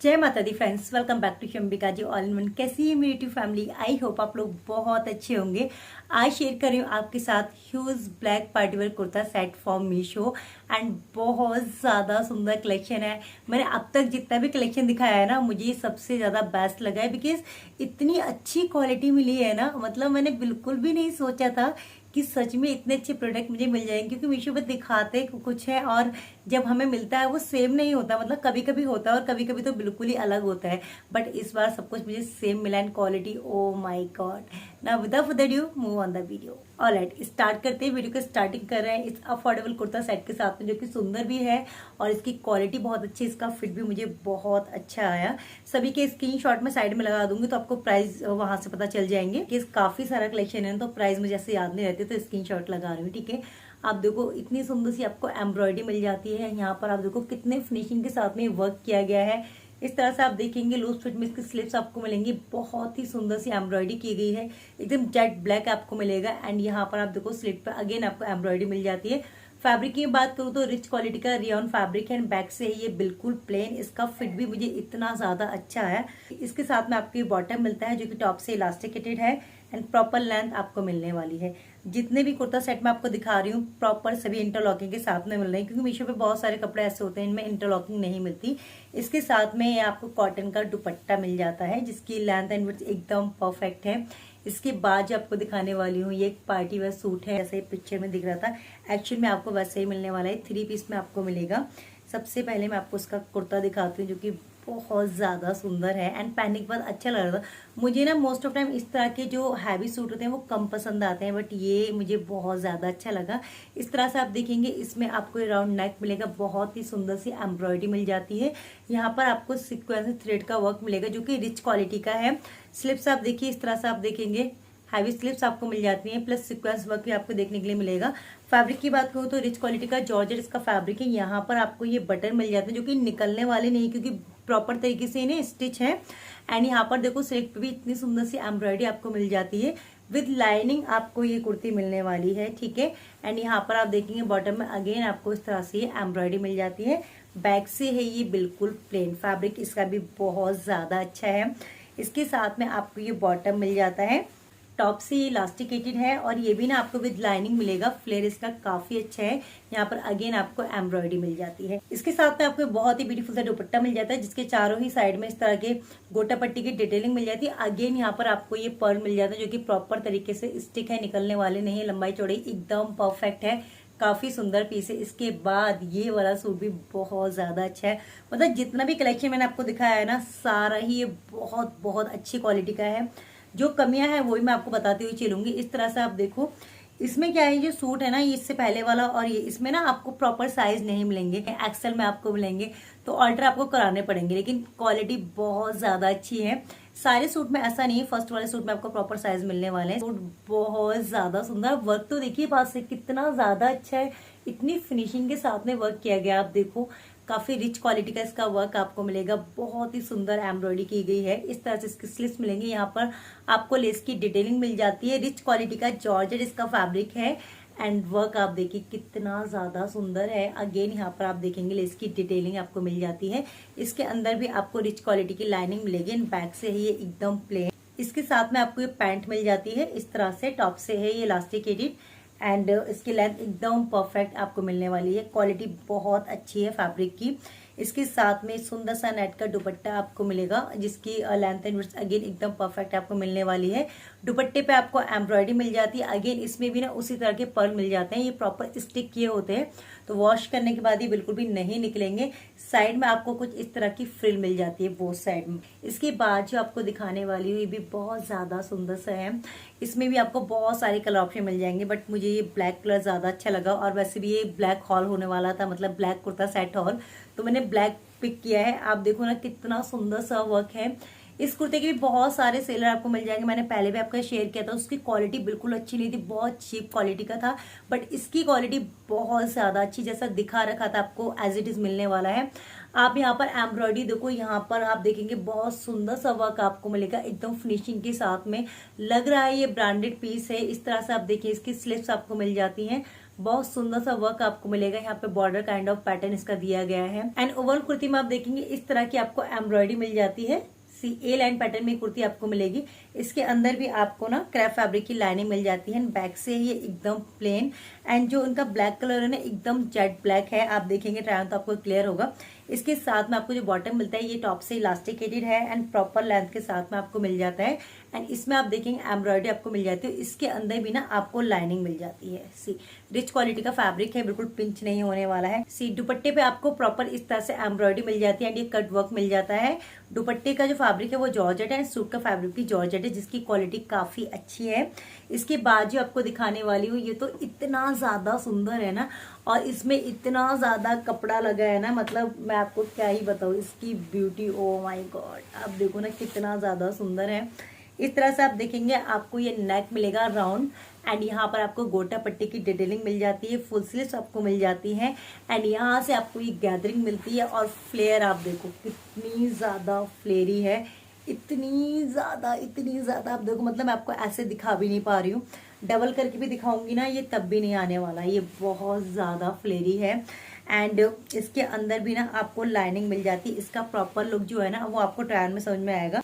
जय माता दी friends, welcome back to Shambika ji all in one. कैसी है मेरी यूट्यूब फैमिली? आई होप आप लोग बहुत अच्छे होंगे। आज शेयर कर रही हूँ आपके साथ huge black partywear kurta set from Meesho and बहुत ज़्यादा सुंदर कलेक्शन है। मैंने अब तक जितना भी कलेक्शन दिखाया है ना, मुझे ये सबसे ज़्यादा बेस्ट लगा है बिकॉज इतनी अच्छी क्वालिटी मिली है ना। मतलब मैंने बिल्कुल भी नहीं सोचा था कि सच में इतने अच्छे प्रोडक्ट मुझे मिल जाएंगे, क्योंकि मीशो पर दिखाते कुछ है और जब हमें मिलता है वो सेम नहीं होता। मतलब कभी कभी होता है और कभी कभी तो बिल्कुल ही अलग होता है, बट इस बार सब कुछ मुझे सेम मिला and quality, oh my God. Now without further due move on the video. Alright, start करते हैं। वीडियो को स्टार्टिंग कर रहे हैं इस अफोर्डेबल कुर्ता सेट के साथ में, जो कि सुंदर भी है और इसकी क्वालिटी बहुत अच्छी है। इसका फिट भी मुझे बहुत अच्छा आया। सभी के स्क्रीनशॉट में साइड में लगा दूंगी तो आपको प्राइस वहां से पता चल जाएंगे कि काफी सारा कलेक्शन है, तो प्राइस मुझे ऐसे याद नहीं रहती, तो स्क्रीनशॉट लगा रही हूँ। ठीक है, आप देखो इतनी सुंदर सी आपको एम्ब्रॉयडरी मिल जाती है। यहाँ पर आप देखो कितने फिनिशिंग के साथ में वर्क किया गया है। इस तरह से आप देखेंगे लूज फिट में इसकी स्लिप्स आपको मिलेंगी। बहुत ही सुंदर सी एम्ब्रॉयडरी की गई है, एकदम जेट ब्लैक आपको मिलेगा। एंड यहाँ पर आप देखो स्लिप पे अगेन आपको एम्ब्रॉयडरी मिल जाती है। फैब्रिक की बात करूँ तो रिच क्वालिटी का रियॉन फैब्रिक है एंड बैक से है ये बिल्कुल प्लेन। इसका फिट भी मुझे इतना ज्यादा अच्छा है। इसके साथ में आपको ये बॉटम मिलता है जो कि टॉप से इलास्टिकेटेड है एंड प्रॉपर लेंथ आपको मिलने वाली है। जितने भी कुर्ता सेट में आपको दिखा रही हूँ प्रॉपर सभी इंटरलॉकिंग के साथ में मिल रहे हैं, क्योंकि मीशो पे बहुत सारे कपड़े ऐसे होते हैं इनमें इंटरलॉकिंग नहीं मिलती। इसके साथ में ये आपको कॉटन का दुपट्टा मिल जाता है जिसकी लेंथ एंड विड्थ एकदम परफेक्ट है। इसके बाद जो आपको दिखाने वाली हूँ ये एक पार्टी वेयर सूट है, जैसे पिक्चर में दिख रहा था। एक्चुअल में आपको वैसे ही मिलने वाला है, 3 पीस में आपको मिलेगा। सबसे पहले मैं आपको उसका कुर्ता दिखाती हूँ जो कि बहुत ज़्यादा सुंदर है एंड पहनने के बाद अच्छा लग रहा था मुझे ना। मोस्ट ऑफ टाइम इस तरह के जो हैवी सूट होते हैं वो कम पसंद आते हैं, बट ये मुझे बहुत ज़्यादा अच्छा लगा। इस तरह से आप देखेंगे इसमें आपको राउंड नेक मिलेगा, बहुत ही सुंदर सी एम्ब्रॉयडरी मिल जाती है। यहाँ पर आपको सीक्वेंस थ्रेड का वर्क मिलेगा जो कि रिच क्वालिटी का है। स्लिप्स आप देखिए, इस तरह से आप देखेंगे हैवी स्लीव्स आपको मिल जाती हैं, प्लस सीक्वेंस वर्क भी आपको देखने के लिए मिलेगा। फैब्रिक की बात करूँ तो रिच क्वालिटी का जॉर्जेट इसका फैब्रिक है। यहाँ पर आपको ये बटन मिल जाते हैं जो कि निकलने वाले नहीं, क्योंकि प्रॉपर तरीके से इन्हें स्टिच है। एंड यहाँ पर देखो सिल्क पे भी इतनी सुंदर सी एम्ब्रॉयडरी आपको मिल जाती है। विद लाइनिंग आपको ये कुर्ती मिलने वाली है। ठीक है, एंड यहाँ पर आप देखेंगे बॉटम में अगेन आपको इस तरह से एम्ब्रॉयडरी मिल जाती है। बैक से है ये बिल्कुल प्लेन, फैब्रिक इसका भी बहुत ज्यादा अच्छा है। इसके साथ में आपको ये बॉटम मिल जाता है, टॉप से ये इलास्टिकेटेड है और ये भी ना आपको विद लाइनिंग मिलेगा। फ्लेयर इसका काफी अच्छा है। यहाँ पर अगेन आपको एम्ब्रॉयडरी मिल जाती है। इसके साथ में आपको बहुत ही ब्यूटीफुल सा दुपट्टा मिल जाता है जिसके चारों ही साइड में इस तरह के गोटा पट्टी की डिटेलिंग मिल जाती है। अगेन यहाँ पर आपको ये पर्ल मिल जाता है जो कि प्रॉपर तरीके से स्टिक है, निकलने वाले नहीं है। लंबाई चौड़ाई एकदम परफेक्ट है, काफी सुंदर पीस है। इसके बाद ये वाला सूट भी बहुत ज्यादा अच्छा है। मतलब जितना भी कलेक्शन मैंने आपको दिखाया है ना, सारा ही ये बहुत बहुत अच्छी क्वालिटी का है। जो कमियां हैं वही मैं आपको बताती हुई चलूंगी। इस तरह से आप देखो इसमें क्या है, जो सूट है ना ये इससे पहले वाला और ये इसमें ना आपको प्रॉपर साइज नहीं मिलेंगे, एक्सेल में आपको मिलेंगे तो ऑल्टर आपको कराने पड़ेंगे, लेकिन क्वालिटी बहुत ज्यादा अच्छी है। सारे सूट में ऐसा नहीं है, फर्स्ट वाले सूट में आपको प्रॉपर साइज मिलने वाले हैं। सूट बहुत ज्यादा सुंदर, वर्क तो देखिए पास से कितना ज्यादा अच्छा है। इतनी फिनिशिंग के साथ में वर्क किया गया, आप देखो काफी रिच क्वालिटी का इसका वर्क आपको मिलेगा। बहुत ही सुंदर एम्ब्रॉयडरी की गई है। इस तरह से इसकी स्लिट्स मिलेंगे। यहाँ पर आपको लेस की डिटेलिंग मिल जाती है। रिच क्वालिटी का जॉर्जेट इसका फैब्रिक है एंड वर्क आप देखिए कितना ज्यादा सुंदर है। अगेन यहाँ पर आप देखेंगे लेस की डिटेलिंग आपको मिल जाती है। इसके अंदर भी आपको रिच क्वालिटी की लाइनिंग मिलेगी एंड बैक से है ये एकदम प्लेन। इसके साथ में आपको ये पैंट मिल जाती है इस तरह से, टॉप से है ये इलास्टिकेटेड एंड इसकी लेंथ एकदम परफेक्ट आपको मिलने वाली है। क्वालिटी बहुत अच्छी है फैब्रिक की। इसके साथ में सुंदर सा नेट का दुपट्टा आपको मिलेगा जिसकी लेंथ एंड विड्थ अगेन एकदम परफेक्ट आपको मिलने वाली है। दुपट्टे पे आपको एम्ब्रॉयडरी मिल जाती है। अगेन इसमें भी ना उसी तरह के पर्ल मिल जाते हैं, ये प्रॉपर स्टिक किए होते हैं तो वॉश करने के बाद ये बिल्कुल भी नहीं निकलेंगे। साइड में आपको कुछ इस तरह की फ्रिल मिल जाती है बोथ साइड में। इसके बाद जो आपको दिखाने वाली हूँ ये भी बहुत ज्यादा सुंदर सा है। इसमें भी आपको बहुत सारे कलर ऑप्शन मिल जाएंगे, बट मुझे ये ब्लैक कलर ज्यादा अच्छा लगा और वैसे भी ये ब्लैक हॉल होने वाला था, मतलब ब्लैक कुर्ता सेट हॉल, तो मैंने ब्लैक पिक किया है। आप देखो ना कितना सुंदर सा वर्क है। इस कुर्ते के भी बहुत सारे सेलर आपको मिल जाएंगे। मैंने पहले भी आपका शेयर किया था, उसकी क्वालिटी बिल्कुल अच्छी नहीं थी, बहुत चीप क्वालिटी का था, बट इसकी क्वालिटी बहुत ज्यादा अच्छी, जैसा दिखा रखा था आपको एज इट इज मिलने वाला है। आप यहाँ पर एम्ब्रॉयडरी देखो, यहाँ पर आप देखेंगे बहुत सुंदर सा वर्क आपको मिलेगा एकदम फिनिशिंग के साथ में। लग रहा है ये ब्रांडेड पीस है। इस तरह से आप देखिए इसकी स्लिप्स आपको मिल जाती हैं। बहुत सुंदर सा वर्क आपको मिलेगा। यहाँ पे बॉर्डर काइंड ऑफ पैटर्न इसका दिया गया है। एंड ओवरऑल कुर्ती में आप देखेंगे इस तरह की आपको एम्ब्रॉयडरी मिल जाती है। सी ए लाइन पैटर्न में कुर्ती आपको मिलेगी। इसके अंदर भी आपको ना क्रेप फैब्रिक की लाइनिंग मिल जाती है। बैक से ये एकदम प्लेन एंड जो इनका ब्लैक कलर है ना एकदम जेट ब्लैक है। आप देखेंगे ट्राई ऑन तो आपको क्लियर होगा। इसके साथ में आपको जो बॉटम मिलता है ये टॉप से इलास्टिकेटेड है एंड प्रॉपर लेंथ के साथ में आपको मिल जाता है। एंड इसमें आप देखेंगे एम्ब्रॉयडरी आपको मिल जाती है। इसके अंदर भी ना आपको लाइनिंग मिल जाती है। सी रिच क्वालिटी का फैब्रिक है, बिल्कुल पिंच नहीं होने वाला है। सी दुपट्टे पे आपको प्रॉपर इस तरह से एम्ब्रॉयडरी मिल जाती है एंड ये कट वर्क मिल जाता है। दुपट्टे का जो फैब्रिक है वो जॉर्जेट है, सूट का फैब्रिक भी जॉर्जेट है जिसकी क्वालिटी काफी अच्छी है। इसके बाद जो आपको दिखाने वाली हूँ ये तो इतना ज्यादा सुंदर है ना, और इसमें इतना ज्यादा कपड़ा लगा है ना, मतलब मैं आपको क्या ही बताऊँ इसकी ब्यूटी। ओ माय गॉड, आप देखो ना कितना ज्यादा सुंदर है। इस तरह से आप देखेंगे आपको ये नेक मिलेगा राउंड एंड यहाँ पर आपको गोटा पट्टी की डिटेलिंग मिल जाती है। फुल स्लीव्स आपको मिल जाती है एंड यहाँ से आपको ये गैदरिंग मिलती है। और फ्लेयर आप देखो कितनी ज्यादा फ्लेयरी है, इतनी ज्यादा आप देखो, मतलब मैं आपको ऐसे दिखा भी नहीं पा रही हूँ। डबल करके भी दिखाऊंगी ना ये तब भी नहीं आने वाला, ये बहुत ज्यादा फ्लेयरी है। एंड इसके अंदर भी ना आपको लाइनिंग मिल जाती है। इसका प्रॉपर लुक जो है ना वो आपको ट्रायल में समझ में आएगा।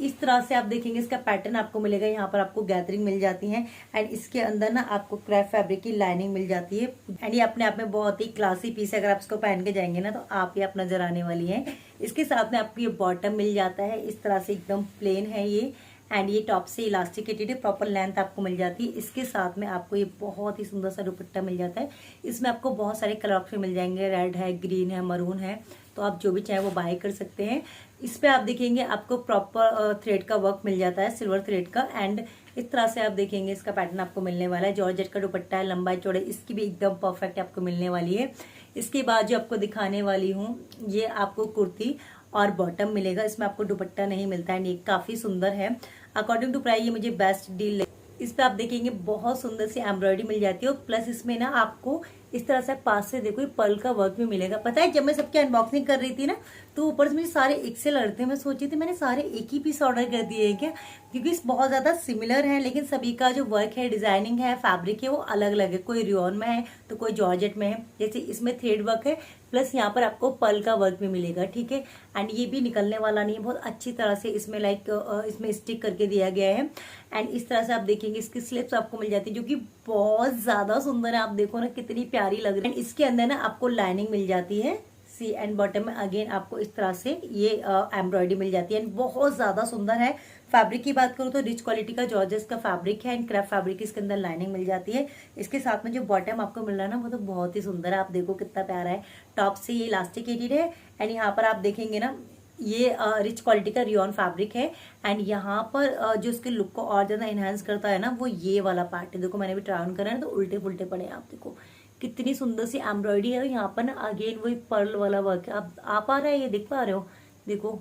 इस तरह से आप देखेंगे इसका पैटर्न आपको मिलेगा। यहाँ पर आपको गैदरिंग मिल जाती है एंड इसके अंदर ना आपको क्रेप फैब्रिक की लाइनिंग मिल जाती है। एंड ये अपने आप में बहुत ही क्लासी पीस है, अगर आप इसको पहन के जाएंगे ना तो आप ही आप नजर आने वाली है। इसके साथ में आपको ये बॉटम मिल जाता है, इस तरह से एकदम प्लेन है ये एंड ये टॉप से इलास्टिकेटेड है, प्रॉपर लेंथ आपको मिल जाती है। इसके साथ में आपको ये बहुत ही सुंदर सा दुपट्टा मिल जाता है। इसमें आपको बहुत सारे कलर ऑप्शन मिल जाएंगे, रेड है, ग्रीन है, मरून है, तो आप जो भी चाहे वो बाय कर सकते हैं। इस पे आप देखेंगे आपको प्रॉपर थ्रेड का वर्क मिल जाता है, सिल्वर थ्रेड का। एंड इस तरह से आप देखेंगे इसका पैटर्न आपको मिलने वाला है। जॉर्जेट का दुपट्टा है, लंबाई चौड़ाई इसकी भी एकदम परफेक्ट आपको मिलने वाली है। इसके बाद जो आपको दिखाने वाली हूँ ये आपको कुर्ती और बॉटम मिलेगा। इसमें आपको दुपट्टा नहीं मिलता है, ये काफी सुंदर है। अकॉर्डिंग टू प्राइस ये मुझे बेस्ट डील। इस पे आप देखेंगे बहुत सुंदर सी एम्ब्रॉयडरी मिल जाती है और प्लस इसमें ना आपको इस तरह से पास से देखो ये पर्ल का वर्क भी मिलेगा। पता है जब मैं सबकी अनबॉक्सिंग कर रही थी ना तो ऊपर से मुझे सारे एक्सेल लग रहे थे। मैं सोची थी मैंने सारे एक ही पीस ऑर्डर कर दिए हैं क्या, क्योंकि बहुत ज्यादा सिमिलर है लेकिन सभी का जो वर्क है, डिजाइनिंग है, फैब्रिक है वो अलग अलग है। कोई रियोन में है तो कोई जॉर्जेट में है। जैसे इसमें थ्रेड वर्क है प्लस यहाँ पर आपको पर्ल का वर्क भी मिलेगा, ठीक है। एंड ये भी निकलने वाला नहीं है, बहुत अच्छी तरह से इसमें इसमें स्टिक करके दिया गया है। एंड इस तरह से आप देखेंगे इसकी स्लिप्स आपको मिल जाती है जो कि बहुत ज्यादा सुंदर है। आप देखो ना कितनी प्यारी लग रही है। इसके अंदर ना आपको लाइनिंग मिल जाती है सी एंड बॉटम में अगेन आपको इस तरह से ये एम्ब्रॉयडरी मिल जाती है एंड बहुत ज्यादा सुंदर है। फैब्रिक की बात करूँ तो रिच क्वालिटी का जॉर्जेस का फैब्रिक है एंड क्रेप फैब्रिक इसके अंदर लाइनिंग मिल जाती है। इसके साथ में जो बॉटम आपको मिल रहा है ना वो तो बहुत ही सुंदर है। आप देखो कितना प्यारा है। टॉप से ये इलास्टिकेटेड है एंड यहाँ पर आप देखेंगे ना ये रिच क्वालिटी का रियोन फैब्रिक है एंड यहाँ पर जो इसके लुक को और ज्यादा एनहांस करता है ना वो ये वाला पार्ट है। देखो मैंने भी ट्राई ऑन करा है तो उल्टे फुलटे पड़े हैं। आप देखो कितनी सुंदर सी एम्ब्रॉयडरी है। यहाँ पर ना अगेन वही पर्ल वाला वर्क है। आप आ रहा है, ये देख पा रहे हो, देखो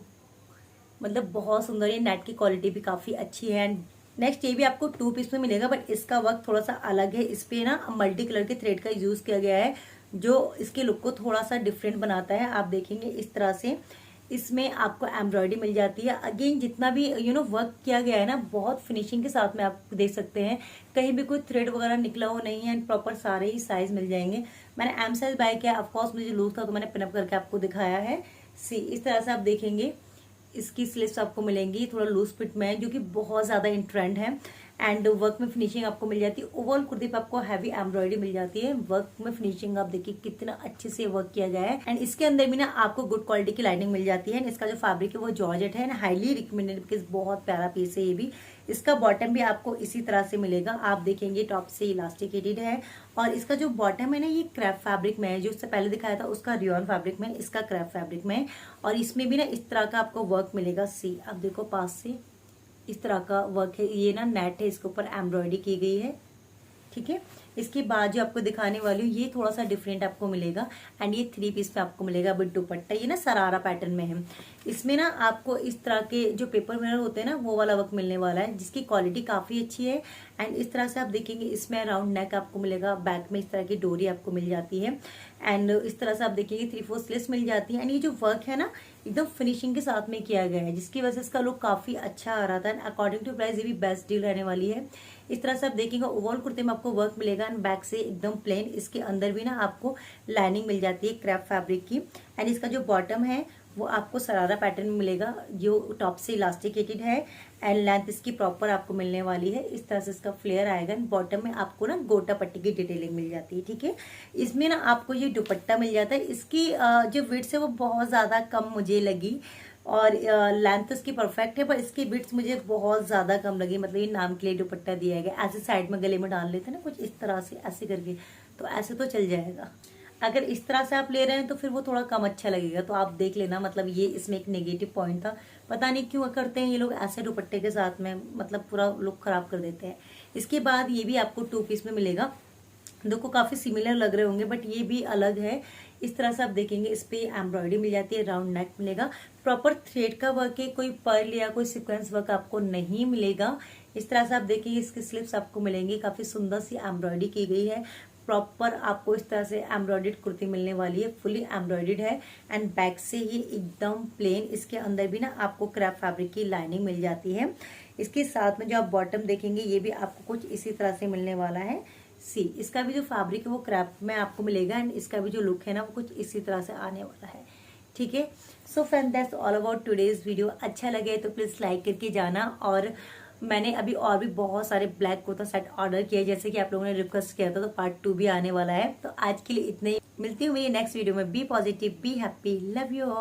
मतलब बहुत सुंदर। ये नेट की क्वालिटी भी काफी अच्छी है। एंड नेक्स्ट ये भी आपको 2 पीस में मिलेगा बट इसका वर्क थोड़ा सा अलग है। इस पे ना मल्टी कलर के थ्रेड का यूज किया गया है जो इसके लुक को थोड़ा सा डिफरेंट बनाता है। आप देखेंगे इस तरह से इसमें आपको एम्ब्रॉयडरी मिल जाती है। अगेन जितना भी वर्क किया गया है ना बहुत फिनिशिंग के साथ में आप देख सकते हैं। कहीं भी कोई थ्रेड वगैरह निकला हो नहीं है एंड प्रॉपर सारे ही साइज मिल जाएंगे। मैंने एम साइज बाय किया, ऑफकोर्स मुझे लूज था तो मैंने पिनअप करके आपको दिखाया है। सी इस तरह से आप देखेंगे इसकी स्लीव्स आपको मिलेंगी थोड़ा लूज फिट में है जो कि बहुत ज्यादा इन ट्रेंड है। एंड वर्क में फिनिशिंग आपको मिल जाती है। ओवरऑल कुर्ती पे आपको हैवी एम्ब्रॉयडरी मिल जाती है। वर्क में फिनिशिंग आप देखिए कितना अच्छे से वर्क किया गया है। एंड इसके अंदर भी ना आपको गुड क्वालिटी की लाइनिंग मिल जाती है। इसका जो फैब्रिक है वो जॉर्जेट है एंड हाईली रिकमेंडेड बिकॉज बहुत प्यारा पीस है ये भी। इसका बॉटम भी आपको इसी तरह से मिलेगा। आप देखेंगे टॉप से इलास्टिकेटेड है और इसका जो बॉटम है ना ये क्रेप फैब्रिक में है। जो उससे पहले दिखाया था उसका रियोन फैब्रिक में, इसका क्रेप फैब्रिक में। और इसमें भी ना इस तरह का आपको वर्क मिलेगा। सी आप देखो पास से इस तरह का वर्क है। ये ना नेट है, इसके ऊपर एम्ब्रॉयडरी की गई है, ठीक है। इसके बाद जो आपको दिखाने वाली हूँ ये थोड़ा सा डिफरेंट आपको मिलेगा एंड ये 3 पीस में आपको मिलेगा विद दुपट्टा। ये ना सरारा पैटर्न में है। इसमें ना आपको इस तरह के जो पेपर मिरर होते हैं ना वो वाला वर्क मिलने वाला है जिसकी क्वालिटी काफी अच्छी है। एंड इस तरह से आप देखेंगे इसमें राउंड नेक आपको मिलेगा, बैक में इस तरह की डोरी आपको मिल जाती है। एंड इस तरह से आप देखेंगे 3-4 स्लीव्स मिल जाती है। एंड ये जो वर्क है ना एकदम फिनिशिंग के साथ में किया गया है, जिसकी वजह से इसका लुक काफी अच्छा आ रहा था। एंड अकॉर्डिंग टू प्राइस ये भी बेस्ट डील रहने वाली है। इस तरह से आप देखेंगे ओवरऑल कुर्ते में आपको वर्क मिलेगा एंड बैक से एकदम प्लेन, इसके अंदर भी ना आपको लाइनिंग मिल जाती है क्रैप फैब्रिक की। एंड इसका जो बॉटम है वो आपको सरारा पैटर्न में मिलेगा, जो टॉप से इलास्टिकेटेड है एंड लेंथ इसकी प्रॉपर आपको मिलने वाली है। इस तरह से इसका फ्लेयर आएगा। बॉटम में आपको ना गोटा पट्टी की डिटेलिंग मिल जाती है, ठीक है। इसमें ना आपको ये दुपट्टा मिल जाता है। इसकी जो विड्थ है वो बहुत ज्यादा कम मुझे लगी और लेंथ इसकी परफेक्ट है, पर इसकी विड्थ मुझे बहुत ज्यादा कम लगी। मतलब ये नाम के लिए दुपट्टा दिया गया, ऐसे साइड में गले में डाल लेते हैं ना कुछ इस तरह से ऐसे करके, तो ऐसे तो चल जाएगा। अगर इस तरह से आप ले रहे हैं तो फिर वो थोड़ा कम अच्छा लगेगा, तो आप देख लेना। मतलब ये इसमें एक नेगेटिव पॉइंट था, पता नहीं क्यों करते हैं ये लोग ऐसे दुपट्टे के साथ में, मतलब पूरा लुक खराब कर देते हैं। इसके बाद ये भी आपको 2 पीस में मिलेगा। देखो काफी सिमिलर लग रहे होंगे बट ये भी अलग है। इस तरह से आप देखेंगे इस पे एम्ब्रॉयडरी मिल जाती है, राउंड नेक मिलेगा, प्रॉपर थ्रेड का वर्क है, कोई पर्ल या कोई सीक्वेंस वर्क आपको नहीं मिलेगा। इस तरह से आप देखेंगे इसके स्लिप्स आपको मिलेंगे, काफी सुंदर सी एम्ब्रॉयडरी की गई है। प्रॉपर आपको इस तरह से एम्ब्रॉयडर्ड कुर्ती मिलने वाली है, फुली एम्ब्रॉयडर्ड है एंड बैक से ही एकदम प्लेन। इसके अंदर भी ना आपको क्रैप फैब्रिक की लाइनिंग मिल जाती है। इसके साथ में जो आप बॉटम देखेंगे ये भी आपको कुछ इसी तरह से मिलने वाला है। सी इसका भी जो फैब्रिक है वो क्रैप में आपको मिलेगा एंड इसका भी जो लुक है ना वो कुछ इसी तरह से आने वाला है, ठीक है। So friend that's all about today's video. अच्छा लगे तो प्लीज लाइक करके जाना। और मैंने अभी और भी बहुत सारे ब्लैक कुर्ता सेट ऑर्डर किए, जैसे कि आप लोगों ने रिक्वेस्ट किया था, तो पार्ट 2 भी आने वाला है। तो आज के लिए इतने ही, मिलती हूँ मेरी नेक्स्ट वीडियो में। Be positive, be happy, love you all.